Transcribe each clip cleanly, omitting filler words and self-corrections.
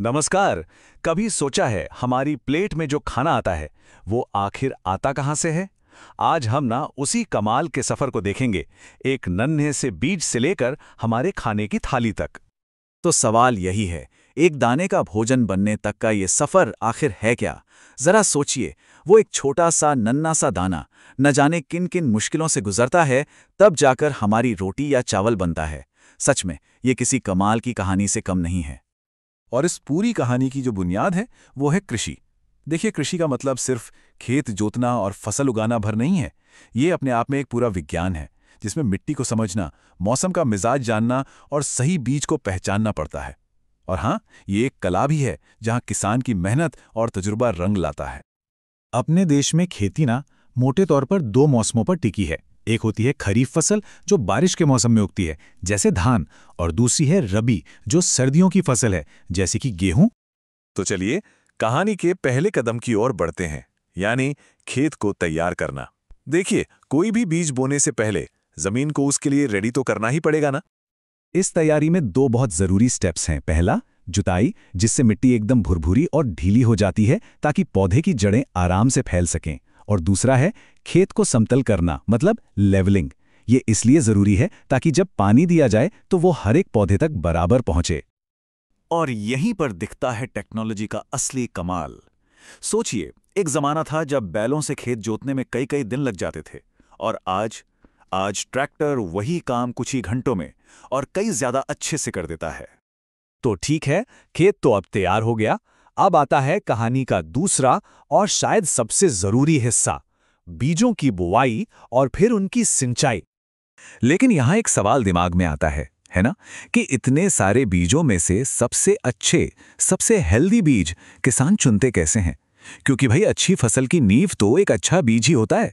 नमस्कार। कभी सोचा है हमारी प्लेट में जो खाना आता है वो आखिर आता कहाँ से है? आज हम ना उसी कमाल के सफर को देखेंगे, एक नन्हे से बीज से लेकर हमारे खाने की थाली तक। तो सवाल यही है, एक दाने का भोजन बनने तक का ये सफर आखिर है क्या? जरा सोचिए, वो एक छोटा सा नन्हा सा दाना न जाने किन किन मुश्किलों से गुजरता है, तब जाकर हमारी रोटी या चावल बनता है। सच में ये किसी कमाल की कहानी से कम नहीं है। और इस पूरी कहानी की जो बुनियाद है वो है कृषि। देखिए, कृषि का मतलब सिर्फ खेत जोतना और फसल उगाना भर नहीं है। ये अपने आप में एक पूरा विज्ञान है जिसमें मिट्टी को समझना, मौसम का मिजाज जानना और सही बीज को पहचानना पड़ता है। और हाँ, ये एक कला भी है जहाँ किसान की मेहनत और तजुर्बा रंग लाता है। अपने देश में खेती ना मोटे तौर पर दो मौसमों पर टिकी है। एक होती है खरीफ फसल जो बारिश के मौसम में उगती है, जैसे धान, और दूसरी है रबी जो सर्दियों की फसल है, जैसे कि गेहूं। तो चलिए कहानी के पहले कदम की ओर बढ़ते हैं, यानी खेत को तैयार करना। देखिए, कोई भी बीज बोने से पहले जमीन को उसके लिए रेडी तो करना ही पड़ेगा ना। इस तैयारी में दो बहुत जरूरी स्टेप्स हैं। पहला, जुताई, जिससे मिट्टी एकदम भुरभुरी और ढीली हो जाती है ताकि पौधे की जड़ें आराम से फैल सकें। और दूसरा है खेत को समतल करना, मतलब लेवलिंग। ये इसलिए जरूरी है ताकि जब पानी दिया जाए तो वो हर एक पौधे तक बराबर पहुंचे। और यहीं पर दिखता है टेक्नोलॉजी का असली कमाल। सोचिए, एक जमाना था जब बैलों से खेत जोतने में कई कई दिन लग जाते थे, और आज ट्रैक्टर वही काम कुछ ही घंटों में और कई ज्यादा अच्छे से कर देता है। तो ठीक है, खेत तो अब तैयार हो गया। अब आता है कहानी का दूसरा और शायद सबसे जरूरी हिस्सा, बीजों की बुवाई और फिर उनकी सिंचाई। लेकिन यहां एक सवाल दिमाग में आता है ना, कि इतने सारे बीजों में से सबसे अच्छे, सबसे हेल्दी बीज किसान चुनते कैसे हैं? क्योंकि भाई, अच्छी फसल की नींव तो एक अच्छा बीज ही होता है।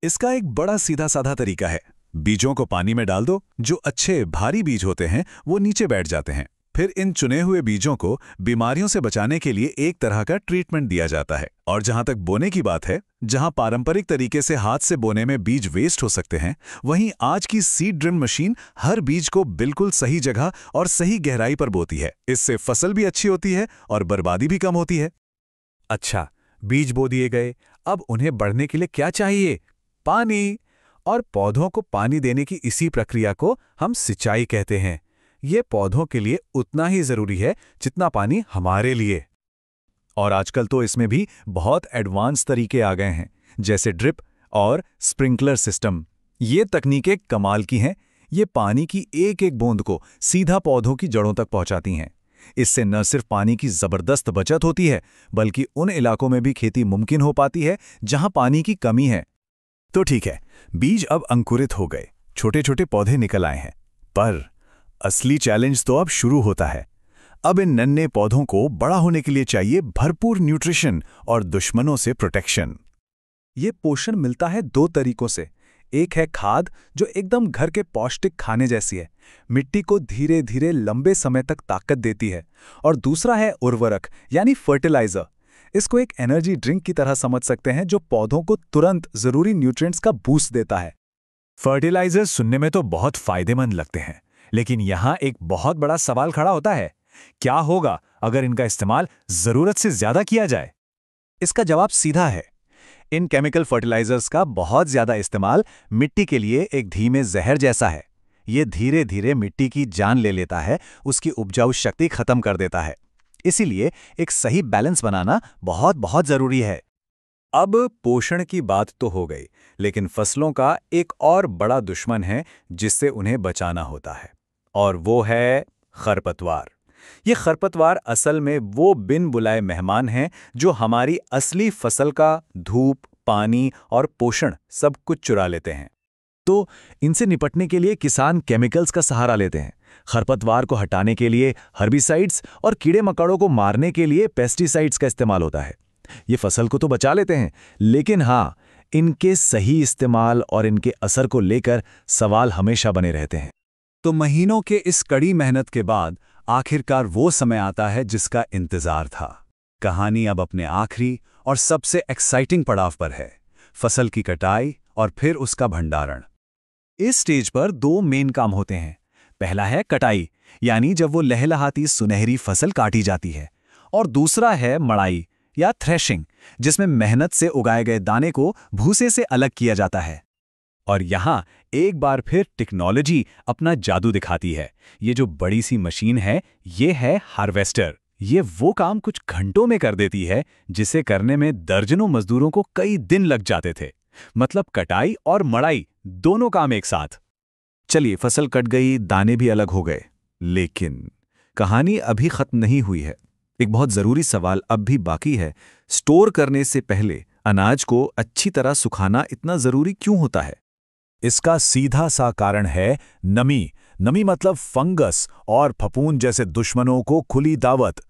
इसका एक बड़ा सीधा साधा तरीका है। बीजों को पानी में डाल दो। जो अच्छे भारी बीज होते हैं वो नीचे बैठ जाते हैं। फिर इन चुने हुए बीजों को बीमारियों से बचाने के लिए एक तरह का ट्रीटमेंट दिया जाता है। और जहां तक बोने की बात है, जहां पारंपरिक तरीके से हाथ से बोने में बीज वेस्ट हो सकते हैं, वहीं आज की सीड ड्रिल मशीन हर बीज को बिल्कुल सही जगह और सही गहराई पर बोती है। इससे फसल भी अच्छी होती है और बर्बादी भी कम होती है। अच्छा, बीज बो दिए गए, अब उन्हें बढ़ने के लिए क्या चाहिए? पानी। और पौधों को पानी देने की इसी प्रक्रिया को हम सिंचाई कहते हैं। ये पौधों के लिए उतना ही जरूरी है जितना पानी हमारे लिए। और आजकल तो इसमें भी बहुत एडवांस तरीके आ गए हैं, जैसे ड्रिप और स्प्रिंकलर सिस्टम। ये तकनीकें कमाल की हैं। ये पानी की एक एक बूंद को सीधा पौधों की जड़ों तक पहुंचाती हैं। इससे न सिर्फ पानी की जबरदस्त बचत होती है, बल्कि उन इलाकों में भी खेती मुमकिन हो पाती है जहां पानी की कमी है। तो ठीक है, बीज अब अंकुरित हो गए, छोटे छोटे पौधे निकल आए हैं। पर असली चैलेंज तो अब शुरू होता है। अब इन नन्हे पौधों को बड़ा होने के लिए चाहिए भरपूर न्यूट्रिशन और दुश्मनों से प्रोटेक्शन। ये पोषण मिलता है दो तरीकों से। एक है खाद, जो एकदम घर के पौष्टिक खाने जैसी है, मिट्टी को धीरे धीरे लंबे समय तक ताकत देती है। और दूसरा है उर्वरक, यानी फर्टिलाइजर। इसको एक एनर्जी ड्रिंक की तरह समझ सकते हैं, जो पौधों को तुरंत जरूरी न्यूट्रिएंट्स का बूस्ट देता है। फर्टिलाइजर सुनने में तो बहुत फायदेमंद लगते हैं, लेकिन यहाँ एक बहुत बड़ा सवाल खड़ा होता है। क्या होगा अगर इनका इस्तेमाल जरूरत से ज्यादा किया जाए? इसका जवाब सीधा है। इन केमिकल फर्टिलाइजर्स का बहुत ज्यादा इस्तेमाल मिट्टी के लिए एक धीमे जहर जैसा है। ये धीरे धीरे मिट्टी की जान ले लेता है, उसकी उपजाऊ शक्ति खत्म कर देता है। इसीलिए एक सही बैलेंस बनाना बहुत बहुत जरूरी है। अब पोषण की बात तो हो गई, लेकिन फसलों का एक और बड़ा दुश्मन है जिससे उन्हें बचाना होता है, और वो है खरपतवार। ये खरपतवार असल में वो बिन बुलाए मेहमान हैं जो हमारी असली फसल का धूप, पानी और पोषण सब कुछ चुरा लेते हैं। तो इनसे निपटने के लिए किसान केमिकल्स का सहारा लेते हैं। खरपतवार को हटाने के लिए हर्बिसाइड्स और कीड़े मकोड़ों को मारने के लिए पेस्टिसाइड्स का इस्तेमाल होता है। ये फसल को तो बचा लेते हैं, लेकिन हाँ, इनके सही इस्तेमाल और इनके असर को लेकर सवाल हमेशा बने रहते हैं। तो महीनों के इस कड़ी मेहनत के बाद आखिरकार वो समय आता है जिसका इंतजार था। कहानी अब अपने आखिरी और सबसे एक्साइटिंग पड़ाव पर है, फसल की कटाई और फिर उसका भंडारण। इस स्टेज पर दो मेन काम होते हैं। पहला है कटाई, यानी जब वो लहलहाती सुनहरी फसल काटी जाती है। और दूसरा है मड़ाई या थ्रेशिंग, जिसमें मेहनत से उगाए गए दाने को भूसे से अलग किया जाता है। और यहाँ एक बार फिर टेक्नोलॉजी अपना जादू दिखाती है। ये जो बड़ी सी मशीन है, ये है हार्वेस्टर। ये वो काम कुछ घंटों में कर देती है जिसे करने में दर्जनों मजदूरों को कई दिन लग जाते थे। मतलब कटाई और मड़ाई दोनों काम एक साथ। चलिए, फसल कट गई, दाने भी अलग हो गए, लेकिन कहानी अभी खत्म नहीं हुई है। एक बहुत जरूरी सवाल अब भी बाकी है। स्टोर करने से पहले अनाज को अच्छी तरह सुखाना इतना जरूरी क्यों होता है? इसका सीधा सा कारण है नमी। नमी मतलब फंगस और फफूंद जैसे दुश्मनों को खुली दावत।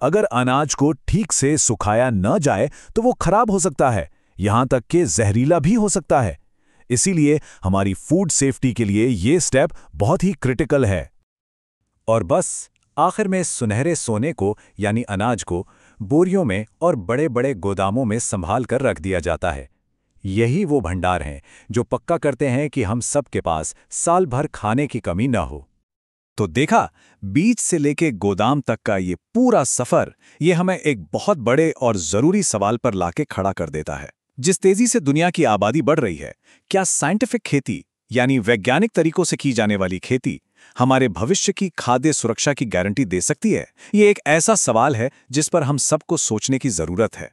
अगर अनाज को ठीक से सुखाया न जाए तो वो खराब हो सकता है, यहां तक कि जहरीला भी हो सकता है। इसीलिए हमारी फूड सेफ्टी के लिए ये स्टेप बहुत ही क्रिटिकल है। और बस आखिर में सुनहरे सोने को यानी अनाज को बोरियों में और बड़े बड़े गोदामों में संभाल कर रख दिया जाता है। यही वो भंडार हैं जो पक्का करते हैं कि हम सब के पास साल भर खाने की कमी न हो। तो देखा, बीज से लेके गोदाम तक का ये पूरा सफर, ये हमें एक बहुत बड़े और जरूरी सवाल पर लाके खड़ा कर देता है। जिस तेजी से दुनिया की आबादी बढ़ रही है, क्या साइंटिफिक खेती यानी वैज्ञानिक तरीकों से की जाने वाली खेती हमारे भविष्य की खाद्य सुरक्षा की गारंटी दे सकती है? ये एक ऐसा सवाल है जिस पर हम सबको सोचने की जरूरत है।